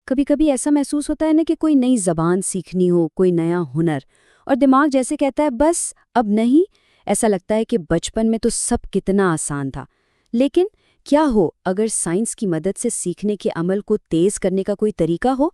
کبھی کبھی ایسا محسوس ہوتا ہے نا کہ کوئی نئی زبان سیکھنی ہو، کوئی نیا ہنر، اور دماغ جیسے کہتا ہے بس اب نہیں۔ ایسا لگتا ہے کہ بچپن میں تو سب کتنا آسان تھا، لیکن کیا ہو اگر سائنس کی مدد سے سیکھنے کے عمل کو تیز کرنے کا کوئی طریقہ ہو؟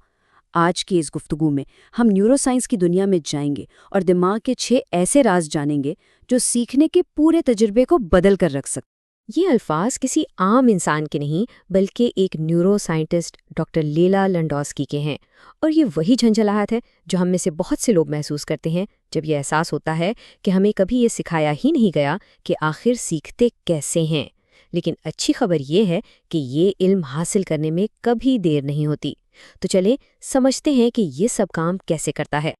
آج کی اس گفتگو میں ہم نیورو سائنس کی دنیا میں جائیں گے اور دماغ کے 6 ایسے راز جانیں گے جو سیکھنے کے پورے تجربے کو بدل کر رکھ سکتے۔ یہ الفاظ کسی عام انسان کے نہیں بلکہ ایک نیورو سائنٹسٹ ڈاکٹر لیلا لنڈوسکی کے ہیں، اور یہ وہی جھنجھلاہٹ ہے جو ہم میں سے بہت سے لوگ محسوس کرتے ہیں جب یہ احساس ہوتا ہے کہ ہمیں کبھی یہ سکھایا ہی نہیں گیا کہ آخر سیکھتے کیسے ہیں۔ لیکن اچھی خبر یہ ہے کہ یہ علم حاصل کرنے میں کبھی دیر نہیں ہوتی۔ تو چلیں سمجھتے ہیں کہ یہ سب کام کیسے کرتا ہے۔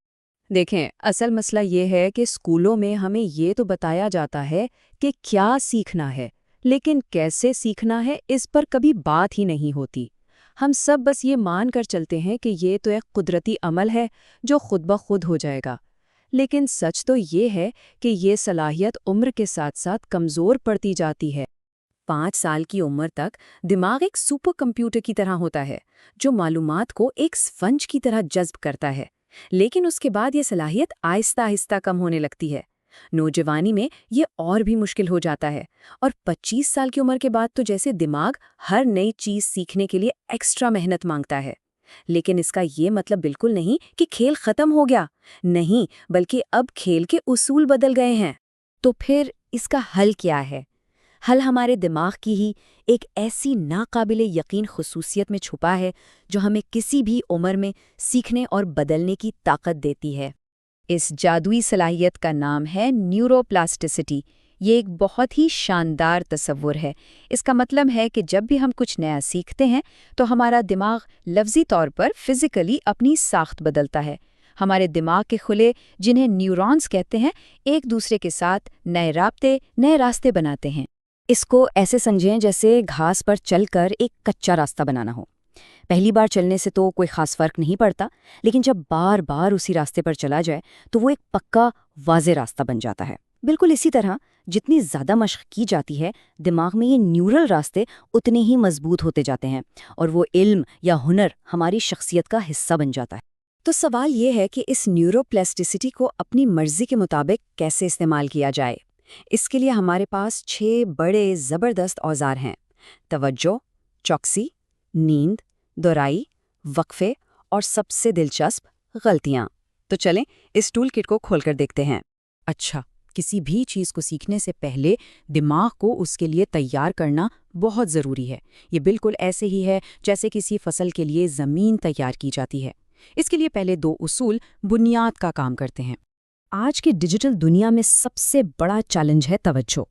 دیکھیں، اصل مسئلہ یہ ہے کہ اسکولوں میں ہمیں یہ تو بتایا جاتا ہے کہ کیا سیکھنا ہے، لیکن کیسے سیکھنا ہے اس پر کبھی بات ہی نہیں ہوتی۔ ہم سب بس یہ مان کر چلتے ہیں کہ یہ تو ایک قدرتی عمل ہے جو خود بخود ہو جائے گا، لیکن سچ تو یہ ہے کہ یہ صلاحیت عمر کے ساتھ ساتھ کمزور پڑتی جاتی ہے۔ 5 سال کی عمر تک دماغ ایک سپر کمپیوٹر کی طرح ہوتا ہے جو معلومات کو ایک اسفنج کی طرح جذب کرتا ہے، لیکن اس کے بعد یہ صلاحیت آہستہ آہستہ کم ہونے لگتی ہے۔ نوجوانی میں یہ اور بھی مشکل ہو جاتا ہے، اور 25 سال کی عمر کے بعد تو جیسے دماغ ہر نئی چیز سیکھنے کے لیے ایکسٹرا محنت مانگتا ہے۔ لیکن اس کا یہ مطلب بالکل نہیں کہ کھیل ختم ہو گیا، نہیں، بلکہ اب کھیل کے اصول بدل گئے ہیں۔ تو پھر اس کا حل کیا ہے؟ حل ہمارے دماغ کی ہی ایک ایسی ناقابل یقین خصوصیت میں چھپا ہے جو ہمیں کسی بھی عمر میں سیکھنے اور بدلنے کی طاقت دیتی ہے۔ اس جادوئی صلاحیت کا نام ہے نیورو پلاسٹیسٹی۔ یہ ایک بہت ہی شاندار تصور ہے۔ اس کا مطلب ہے کہ جب بھی ہم کچھ نیا سیکھتے ہیں تو ہمارا دماغ لفظی طور پر فزیکلی اپنی ساخت بدلتا ہے۔ ہمارے دماغ کے خلے، جنہیں نیورونز کہتے ہیں، ایک دوسرے کے ساتھ نئے رابطے، نئے راستے بناتے ہیں۔ اس کو ایسے سمجھیں جیسے گھاس پر چل کر ایک کچا راستہ بنانا ہو۔ پہلی بار چلنے سے تو کوئی خاص فرق نہیں پڑتا، لیکن جب بار بار اسی راستے پر چلا جائے تو وہ ایک پکا واضح راستہ بن جاتا ہے۔ بالکل اسی طرح جتنی زیادہ مشق کی جاتی ہے، دماغ میں یہ نیورل راستے اتنے ہی مضبوط ہوتے جاتے ہیں، اور وہ علم یا ہنر ہماری شخصیت کا حصہ بن جاتا ہے۔ تو سوال یہ ہے کہ اس نیورو پلاسٹیسٹی کو اپنی مرضی کے مطابق کیسے استعمال کیا جائے؟ اس کے لیے ہمارے پاس 6 بڑے زبردست اوزار ہیں: توجہ، چوکسی، نیند، دہرائی، وقفے، اور سب سے دلچسپ، غلطیاں۔ تو چلیں اس ٹول کٹ کو کھول کر دیکھتے ہیں۔ اچھا، کسی بھی چیز کو سیکھنے سے پہلے دماغ کو اس کے لیے تیار کرنا بہت ضروری ہے۔ یہ بالکل ایسے ہی ہے جیسے کسی فصل کے لیے زمین تیار کی جاتی ہے۔ اس کے لیے پہلے 2 اصول بنیاد کا کام کرتے ہیں۔ آج کی ڈیجیٹل دنیا میں سب سے بڑا چیلنج ہے توجہ۔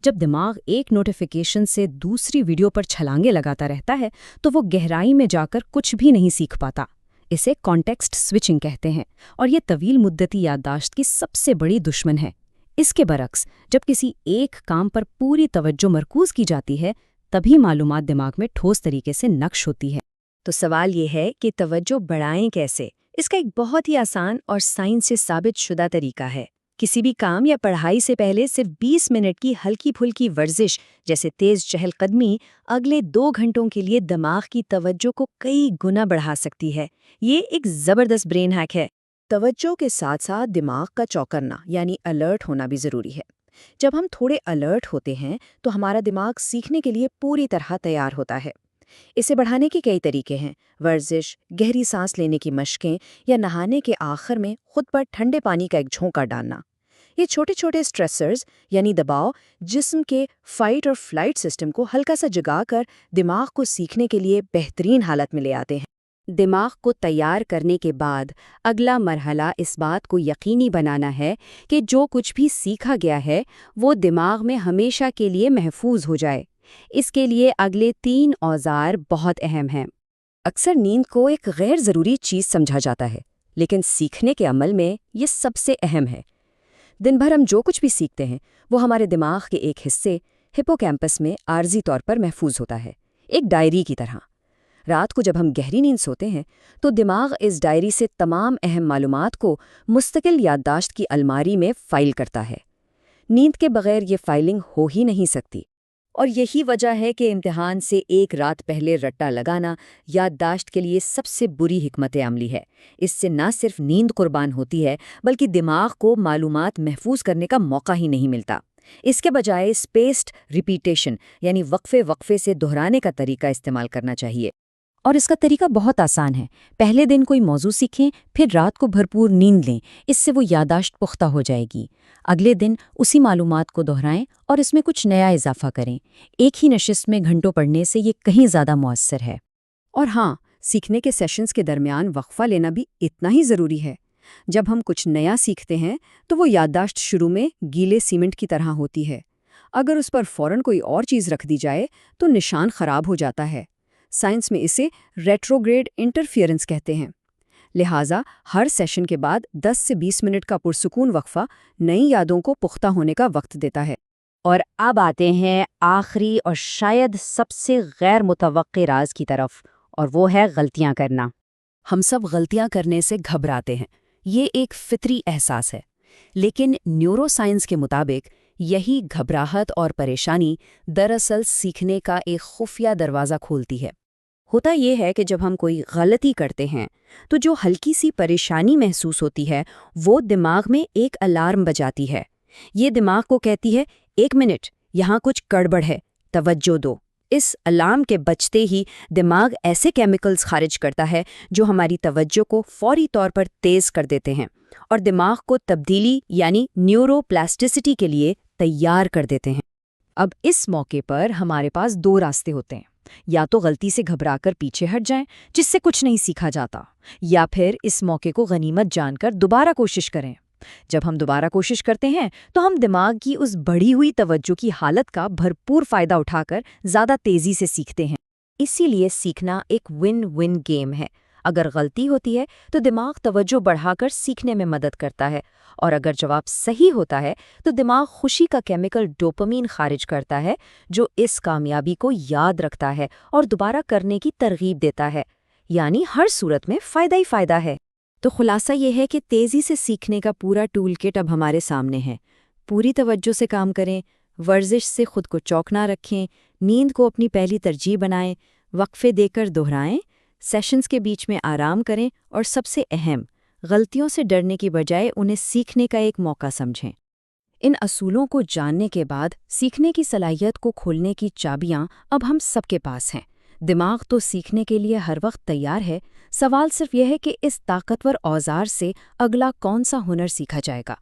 جب دماغ ایک نوٹیفیکیشن سے دوسری ویڈیو پر چھلانگیں لگاتا رہتا ہے تو وہ گہرائی میں جا کر کچھ بھی نہیں سیکھ پاتا۔ اسے کانٹیکسٹ سوئچنگ کہتے ہیں، اور یہ طویل مدتی یادداشت کی سب سے بڑی دشمن ہے۔ اس کے برعکس جب کسی ایک کام پر پوری توجہ مرکوز کی جاتی ہے، تبھی معلومات دماغ میں ٹھوس طریقے سے نقش ہوتی ہے۔ تو سوال یہ ہے کہ توجہ بڑھائیں کیسے؟ اس کا ایک بہت ہی آسان اور سائنس سے ثابت شدہ طریقہ ہے۔ کسی بھی کام یا پڑھائی سے پہلے صرف 20 منٹ کی ہلکی پھلکی ورزش جیسے تیز چہل قدمی اگلے 2 گھنٹوں کے لیے دماغ کی توجہ کو کئی گنا بڑھا سکتی ہے۔ یہ ایک زبردست برین ہیک ہے۔ توجہ کے ساتھ ساتھ دماغ کا چوکنا یعنی الرٹ ہونا بھی ضروری ہے۔ جب ہم تھوڑے الرٹ ہوتے ہیں تو ہمارا دماغ سیکھنے کے لیے پوری طرح تیار ہوتا ہے۔ اسے بڑھانے کے کئی طریقے ہیں: ورزش، گہری سانس لینے کی مشقیں، یا نہانے کے آخر میں خود پر ٹھنڈے پانی کا ایک جھونکا ڈالنا۔ یہ چھوٹے چھوٹے سٹریسرز یعنی دباؤ جسم کے فائٹ اور فلائٹ سسٹم کو ہلکا سا جگا کر دماغ کو سیکھنے کے لیے بہترین حالت میں لے آتے ہیں۔ دماغ کو تیار کرنے کے بعد اگلا مرحلہ اس بات کو یقینی بنانا ہے کہ جو کچھ بھی سیکھا گیا ہے وہ دماغ میں ہمیشہ کے لیے محفوظ ہو جائے۔ اس کے لیے اگلے 3 اوزار بہت اہم ہیں۔ اکثر نیند کو ایک غیر ضروری چیز سمجھا جاتا ہے، لیکن سیکھنے کے عمل میں یہ سب سے اہم ہے۔ دن بھر ہم جو کچھ بھی سیکھتے ہیں وہ ہمارے دماغ کے ایک حصے ہپوکیمپس میں عارضی طور پر محفوظ ہوتا ہے، ایک ڈائری کی طرح۔ رات کو جب ہم گہری نیند سوتے ہیں تو دماغ اس ڈائری سے تمام اہم معلومات کو مستقل یادداشت کی الماری میں فائل کرتا ہے۔ نیند کے بغیر یہ فائلنگ ہو ہی نہیں سکتی۔ اور یہی وجہ ہے کہ امتحان سے ایک رات پہلے رٹا لگانا یادداشت کے لیے سب سے بری حکمت عملی ہے۔ اس سے نہ صرف نیند قربان ہوتی ہے بلکہ دماغ کو معلومات محفوظ کرنے کا موقع ہی نہیں ملتا۔ اس کے بجائے اسپیسڈ ریپیٹیشن یعنی وقفے وقفے سے دہرانے کا طریقہ استعمال کرنا چاہیے۔ اور اس کا طریقہ بہت آسان ہے۔ پہلے دن کوئی موضوع سیکھیں، پھر رات کو بھرپور نیند لیں، اس سے وہ یادداشت پختہ ہو جائے گی۔ اگلے دن اسی معلومات کو دہرائیں اور اس میں کچھ نیا اضافہ کریں۔ ایک ہی نشست میں گھنٹوں پڑھنے سے یہ کہیں زیادہ مؤثر ہے۔ اور ہاں، سیکھنے کے سیشنز کے درمیان وقفہ لینا بھی اتنا ہی ضروری ہے۔ جب ہم کچھ نیا سیکھتے ہیں تو وہ یادداشت شروع میں گیلے سیمنٹ کی طرح ہوتی ہے۔ اگر اس پر فوراً کوئی اور چیز رکھ دی جائے تو نشان خراب ہو جاتا ہے۔ سائنس میں اسے ریٹروگریڈ انٹرفیئرنس کہتے ہیں۔ لہٰذا ہر سیشن کے بعد 10 سے 20 منٹ کا پرسکون وقفہ نئی یادوں کو پختہ ہونے کا وقت دیتا ہے۔ اور اب آتے ہیں آخری اور شاید سب سے غیر متوقع راز کی طرف، اور وہ ہے غلطیاں کرنا۔ ہم سب غلطیاں کرنے سے گھبراتے ہیں، یہ ایک فطری احساس ہے، لیکن نیورو سائنس کے مطابق یہی گھبراہٹ اور پریشانی دراصل سیکھنے کا ایک خفیہ دروازہ کھولتی ہے۔ ہوتا یہ ہے کہ جب ہم کوئی غلطی کرتے ہیں تو جو ہلکی سی پریشانی محسوس ہوتی ہے وہ دماغ میں ایک الارم بجاتی ہے۔ یہ دماغ کو کہتی ہے، ایک منٹ، یہاں کچھ گڑبڑ ہے، توجہ دو۔ اس الارم کے بجتے ہی دماغ ایسے کیمیکلز خارج کرتا ہے جو ہماری توجہ کو فوری طور پر تیز کر دیتے ہیں اور دماغ کو تبدیلی یعنی نیورو پلاسٹسٹی کے لیے تیار کر دیتے ہیں۔ اب اس موقع پر ہمارے پاس دو راستے ہوتے ہیں۔ یا تو غلطی سے گھبرا کر پیچھے ہٹ جائیں جس سے کچھ نہیں سیکھا جاتا، یا پھر اس موقع کو غنیمت جان کر دوبارہ کوشش کریں۔ جب ہم دوبارہ کوشش کرتے ہیں تو ہم دماغ کی اس بڑھی ہوئی توجہ کی حالت کا بھرپور فائدہ اٹھا کر زیادہ تیزی سے سیکھتے ہیں۔ اسی لیے سیکھنا ایک ون ون گیم ہے۔ اگر غلطی ہوتی ہے تو دماغ توجہ بڑھا کر سیکھنے میں مدد کرتا ہے، اور اگر جواب صحیح ہوتا ہے تو دماغ خوشی کا کیمیکل ڈوپامین خارج کرتا ہے جو اس کامیابی کو یاد رکھتا ہے اور دوبارہ کرنے کی ترغیب دیتا ہے۔ یعنی ہر صورت میں فائدہ ہی فائدہ ہے۔ تو خلاصہ یہ ہے کہ تیزی سے سیکھنے کا پورا ٹول کٹ اب ہمارے سامنے ہے۔ پوری توجہ سے کام کریں، ورزش سے خود کو چوکنا رکھیں، نیند کو اپنی پہلی ترجیح بنائیں، وقفے دے کر دہرائیں، سیشنز کے بیچ میں آرام کریں، اور سب سے اہم، غلطیوں سے ڈرنے کی بجائے انہیں سیکھنے کا ایک موقع سمجھیں۔ ان اصولوں کو جاننے کے بعد سیکھنے کی صلاحیت کو کھولنے کی چابیاں اب ہم سب کے پاس ہیں۔ دماغ تو سیکھنے کے لیے ہر وقت تیار ہے، سوال صرف یہ ہے کہ اس طاقتور اوزار سے اگلا کون سا ہنر سیکھا جائے گا۔